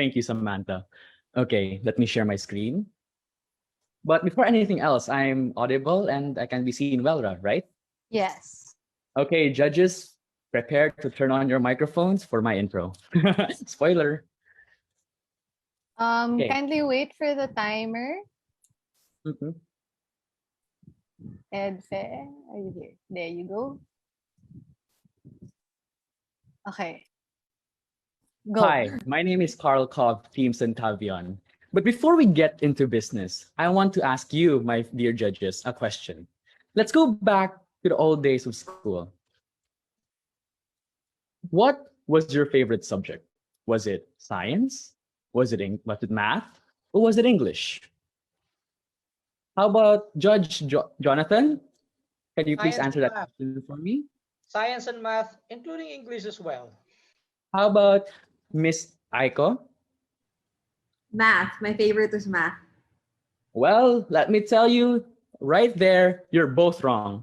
Thank you, Samantha. Okay, let me share my screen. But before anything else, I'm audible and I can be seen well, right? Yes. Okay, judges, prepare to turn on your microphones for my intro. Spoiler. Okay. Kindly wait for the timer. Mhm. Edfe, are you here? There you go. Okay. Go. Hi, my name is Carl Kov Teamson Tavion. But before we get into business, I want to ask you, my dear judges, a question. Let's go back to the old days of school. What was your favorite subject? Was it science? Was it math? Or was it English? How about Judge Jonathan? Can you please Science answer and that math. question for me? Science and math, including English as well. How about Miss Aiko? Math. My favorite was math. Well, let me tell you, right there, you're both wrong.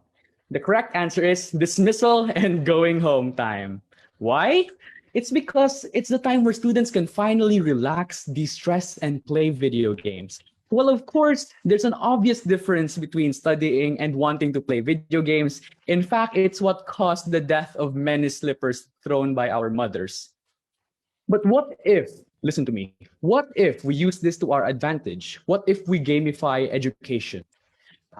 The correct answer is dismissal and going home time. Why? It's because it's the time where students can finally relax, de-stress, and play video games. Well, of course, there's an obvious difference between studying and wanting to play video games. In fact, it's what caused the death of many slippers thrown by our mothers. But what if, listen to me, what if we use this to our advantage? What if we gamify education?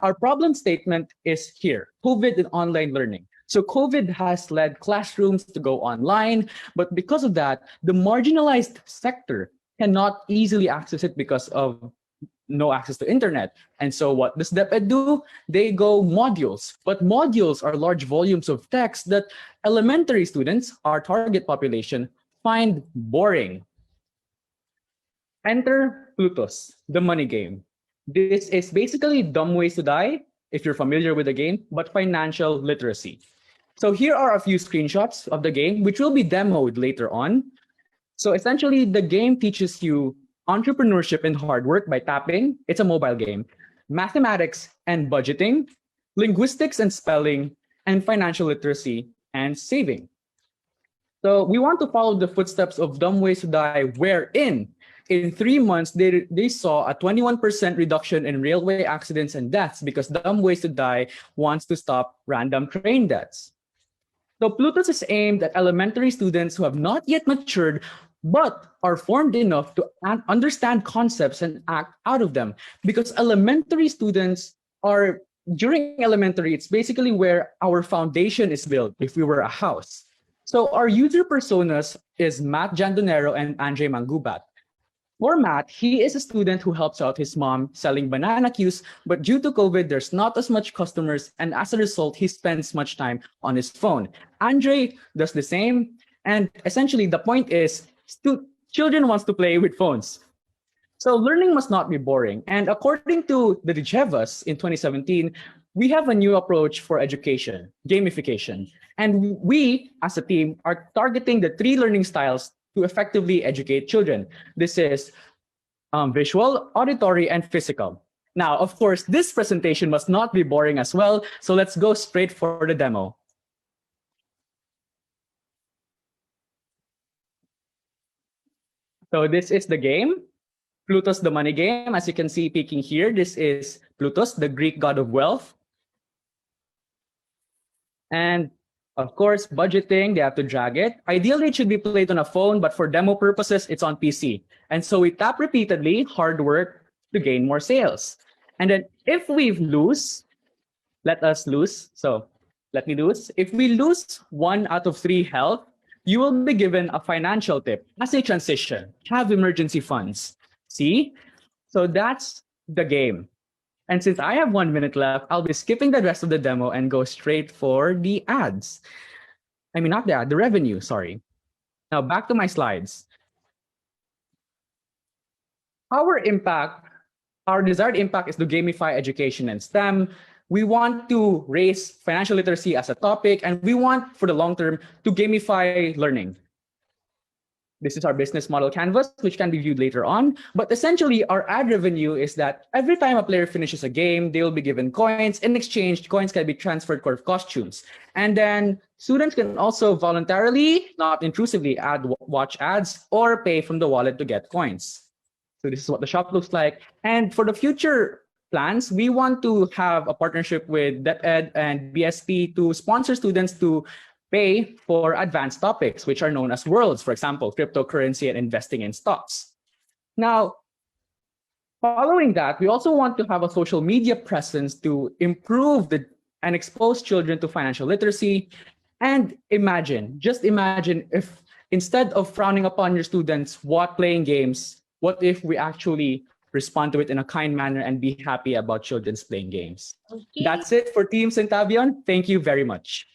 Our problem statement is here, COVID and online learning. So COVID has led classrooms to go online, but because of that, the marginalized sector cannot easily access it because of no access to internet. And so what does DepEd do? They go modules, but modules are large volumes of text that elementary students, our target population, find boring. Enter Plutus, the money game. This is basically Dumb Ways to Die, if you're familiar with the game, but financial literacy. So here are a few screenshots of the game, which will be demoed later on. So essentially, the game teaches you entrepreneurship and hard work by tapping. It's a mobile game. Mathematics and budgeting, linguistics and spelling, and financial literacy and saving. So we want to follow the footsteps of Dumb Ways to Die, wherein in 3 months, they saw a 21% reduction in railway accidents and deaths because Dumb Ways to Die wants to stop random train deaths. So Plutus is aimed at elementary students who have not yet matured, but are formed enough to understand concepts and act out of them. Because elementary students are, during elementary, it's basically where our foundation is built if we were a house. So our user personas is Matt Jandonero and Andre Mangubat. For Matt, he is a student who helps out his mom selling banana cues, but due to COVID, there's not as much customers, and as a result, he spends much time on his phone. Andre does the same, and essentially the point is, children wants to play with phones. So learning must not be boring, and according to the Dijevas in 2017, we have a new approach for education, gamification. And we, as a team, are targeting the 3 learning styles to effectively educate children. This is visual, auditory, and physical. Now, of course, this presentation must not be boring as well, so let's go straight for the demo. So this is the game, Plutus the money game. As you can see peeking here, this is Plutus, the Greek god of wealth. And of course, budgeting, they have to drag it. Ideally, it should be played on a phone, but for demo purposes, it's on PC. And so we tap repeatedly, hard work to gain more sales. And then if we lose, let us lose. So let me lose. If we lose 1 out of 3 health, you will be given a financial tip as a transition. Have emergency funds. See? So that's the game. And since I have 1 minute left, I'll be skipping the rest of the demo and go straight for the ads. I mean, not the ad, the revenue, sorry. Now back to my slides. Our desired impact is to gamify education and STEM. We want to raise financial literacy as a topic, and we want, for the long term, to gamify learning. This is our business model canvas, which can be viewed later on. But essentially, our ad revenue is that every time a player finishes a game, they will be given coins. In exchange, coins can be transferred for costumes. And then Students can also voluntarily, not intrusively, watch ads or pay from the wallet to get coins. So this is what the shop looks like. And for the future plans, we want to have a partnership with DepEd and BSP to sponsor students to pay for advanced topics, which are known as worlds, for example, cryptocurrency and investing in stocks. Now, following that, we also want to have a social media presence to improve and expose children to financial literacy. And just imagine if instead of frowning upon your students playing games, what if we actually respond to it in a kind manner and be happy about children's playing games? Okay. That's it for Team Centavion. Thank you very much.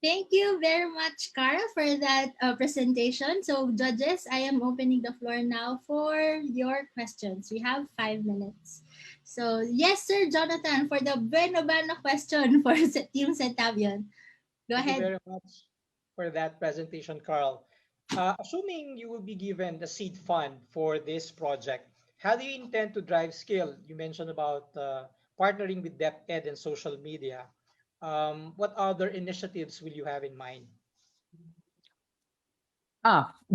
Thank you very much, Cara, for that presentation. So, judges, I am opening the floor now for your questions. We have 5 minutes. So, yes, Sir Jonathan, for the Bueno question for Team Centavion. Go Thank you ahead. very much for that presentation, Carl. Assuming you will be given the seed fund for this project, how do you intend to drive skill? You mentioned about partnering with DepEd and social media. What other initiatives will you have in mind?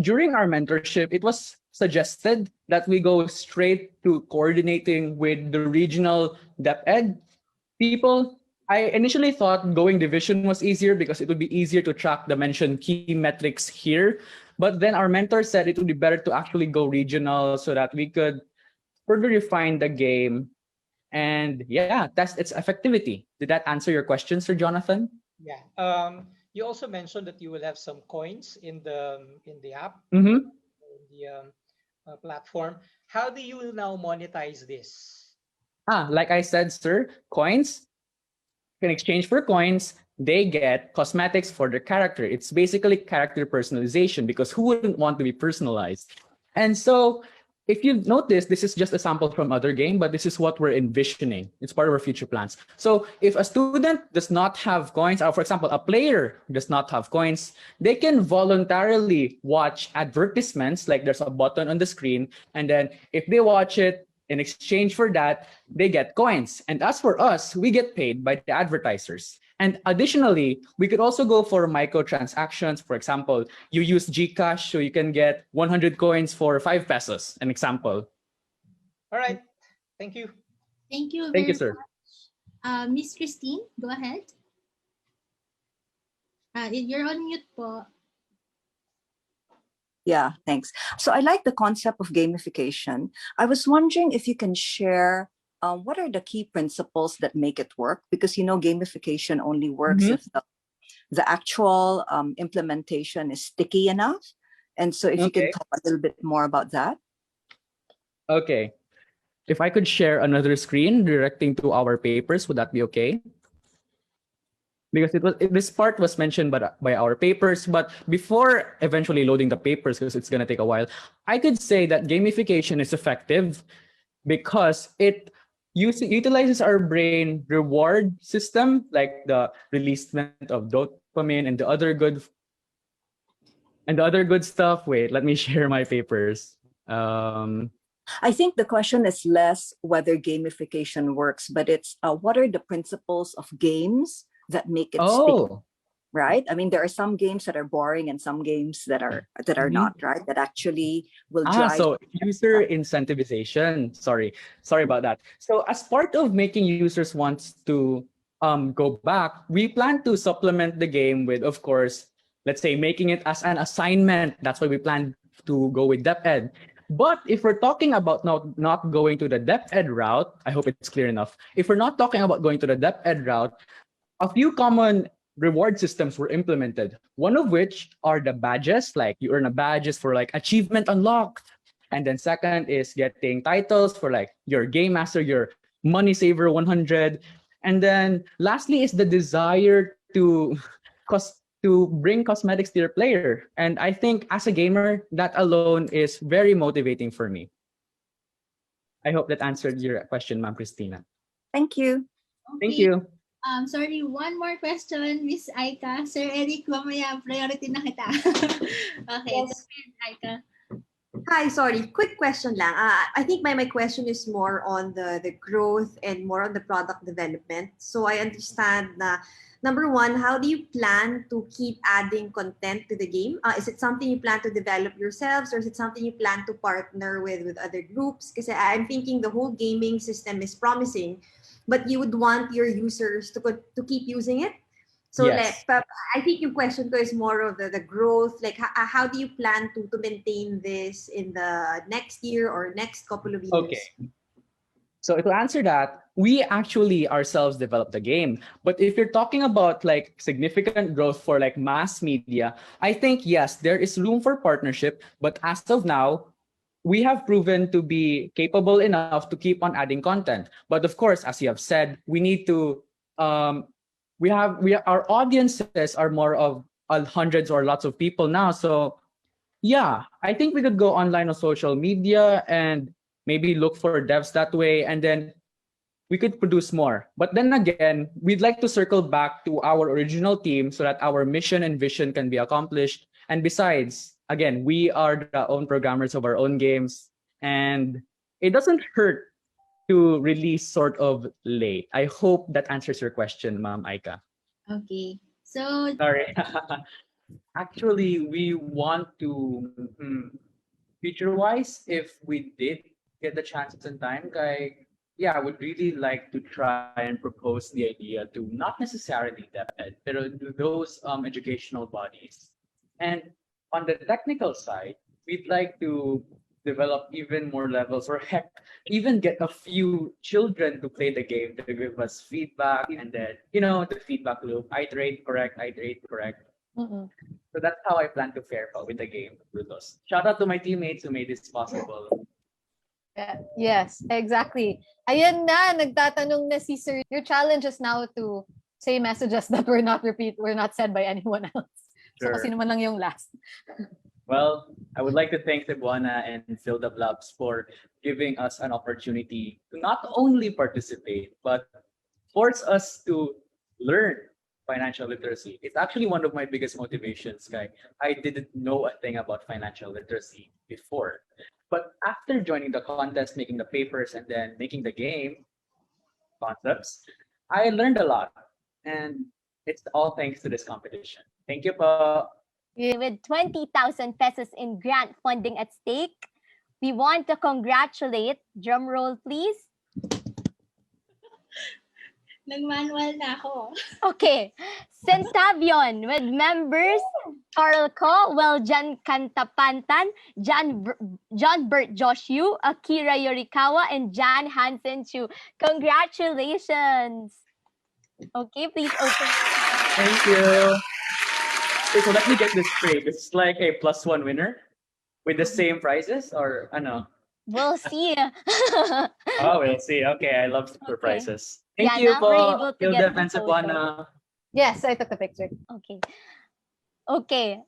During our mentorship, it was suggested that we go straight to coordinating with the regional DepEd people. I initially thought going division was easier because it would be easier to track the mentioned key metrics here. But then our mentor said it would be better to actually go regional so that we could further refine the game and test its effectivity. Did that answer your question, Sir Jonathan? Yeah. You also mentioned that you will have some coins in the app, Mm-hmm. in the platform. How do you now monetize this? Like I said, sir, coins, in exchange for coins, they get cosmetics for their character. It's basically character personalization because who wouldn't want to be personalized? And so if you notice, this is just a sample from other game, but this is what we're envisioning. It's part of our future plans. So if a student does not have coins, or for example, a player does not have coins, they can voluntarily watch advertisements, like there's a button on the screen. And then if they watch it, in exchange for that, they get coins. And as for us, we get paid by the advertisers. And additionally, we could also go for microtransactions. For example, you use GCash, so you can get 100 coins for 5 pesos, an example. All right. Thank you. Thank you Thank you, very sir. much. Miss Christine, go ahead. You're on mute po. Yeah, thanks. So I like the concept of gamification. I was wondering if you can share what are the key principles that make it work? Because, you know, gamification only works if the actual implementation is sticky enough. And so if you can talk a little bit more about that. Okay. If I could share another screen directing to our papers, would that be okay? Because this part was mentioned by our papers, but before eventually loading the papers, because it's going to take a while, I could say that gamification is effective because it utilizes our brain reward system, like the releasement of dopamine and the other good stuff. Wait, let me share my papers. I think the question is less whether gamification works, but it's what are the principles of games that make it stick, right? I mean, there are some games that are boring and some games that are not, right? That actually will drive. So user incentivization. Sorry about that. So as part of making users want to go back, we plan to supplement the game with, of course, let's say making it as an assignment. That's why we plan to go with DepEd. But if we're talking about not going to the DepEd route, I hope it's clear enough. If we're not talking about going to the DepEd route, a few common reward systems were implemented. One of which are the badges, like you earn a badges for like achievement unlocked. And then second is getting titles for like your game master, your money saver 100. And then lastly is the desire to bring cosmetics to your player. And I think as a gamer, that alone is very motivating for me. I hope that answered your question, Ma'am Christina. Thank you. Okay. Thank you. Sorry, one more question, Miss Aika. Sir Eric, mamaya priority na kita. Okay, Yes. Aika. Hi, sorry. Quick question lang. I think my question is more on the growth and more on the product development. So I understand na Number one, how do you plan to keep adding content to the game? Is it something you plan to develop yourselves, or is it something you plan to partner with other groups? Because I'm thinking the whole gaming system is promising, but you would want your users to keep using it. So Yes. but I think your question ko is more of the growth. Like how do you plan to maintain this in the next year or next couple of years? Okay. So to answer that, we actually ourselves developed the game. But if you're talking about like significant growth for like mass media, I think yes, there is room for partnership. But as of now, we have proven to be capable enough to keep on adding content. But of course, as you have said, we need to our audiences are more of hundreds or lots of people now. So yeah, I think we could go online on social media and maybe look for devs that way, and then we could produce more. But then again, we'd like to circle back to our original team so that our mission and vision can be accomplished. And besides, again, we are the own programmers of our own games, and it doesn't hurt to release sort of late. I hope that answers your question, Ma'am Aika. Okay. So Sorry. Actually, we want to, future-wise, if we did get the chances and time, yeah, I would really like to try and propose the idea to not necessarily DepEd, but to those educational bodies. And on the technical side, we'd like to develop even more levels, or heck, even get a few children to play the game to give us feedback, and then, the feedback loop, iterate, correct, iterate, correct. Mm-mm. So that's how I plan to fare with the game, Plutus. Shout out to my teammates who made this possible. Yes, exactly. Ayan na, nagtatanong na si Sir. Your challenge is now to say messages that were not said by anyone else. So Sure. kasi naman lang yung last. Well, I would like to thank Cebuana and PhilDev Labs for giving us an opportunity to not only participate, but force us to learn financial literacy. It's actually one of my biggest motivations, Kai. I didn't know a thing about financial literacy before. But after joining the contest, making the papers, and then making the game concepts, I learned a lot. And it's all thanks to this competition. Thank you, po. With 20,000 pesos in grant funding at stake, we want to congratulate, drum roll please. nag-manual na ako. Okay, Centavion with members Carl Ko, Weljohn Janbertjosh Janbertjosh Akira and Jan Hansen Chu. Congratulations. Okay, please open. Thank you. Okay, so let me get this straight. It's like a +1 winner with the same prizes, or no? We'll see. Oh, we'll see. Okay, I love surprises. Thank Yeah, you, now we're able po. to get PhilDev the and Cebuana. Yes, I took the picture. Okay. Okay.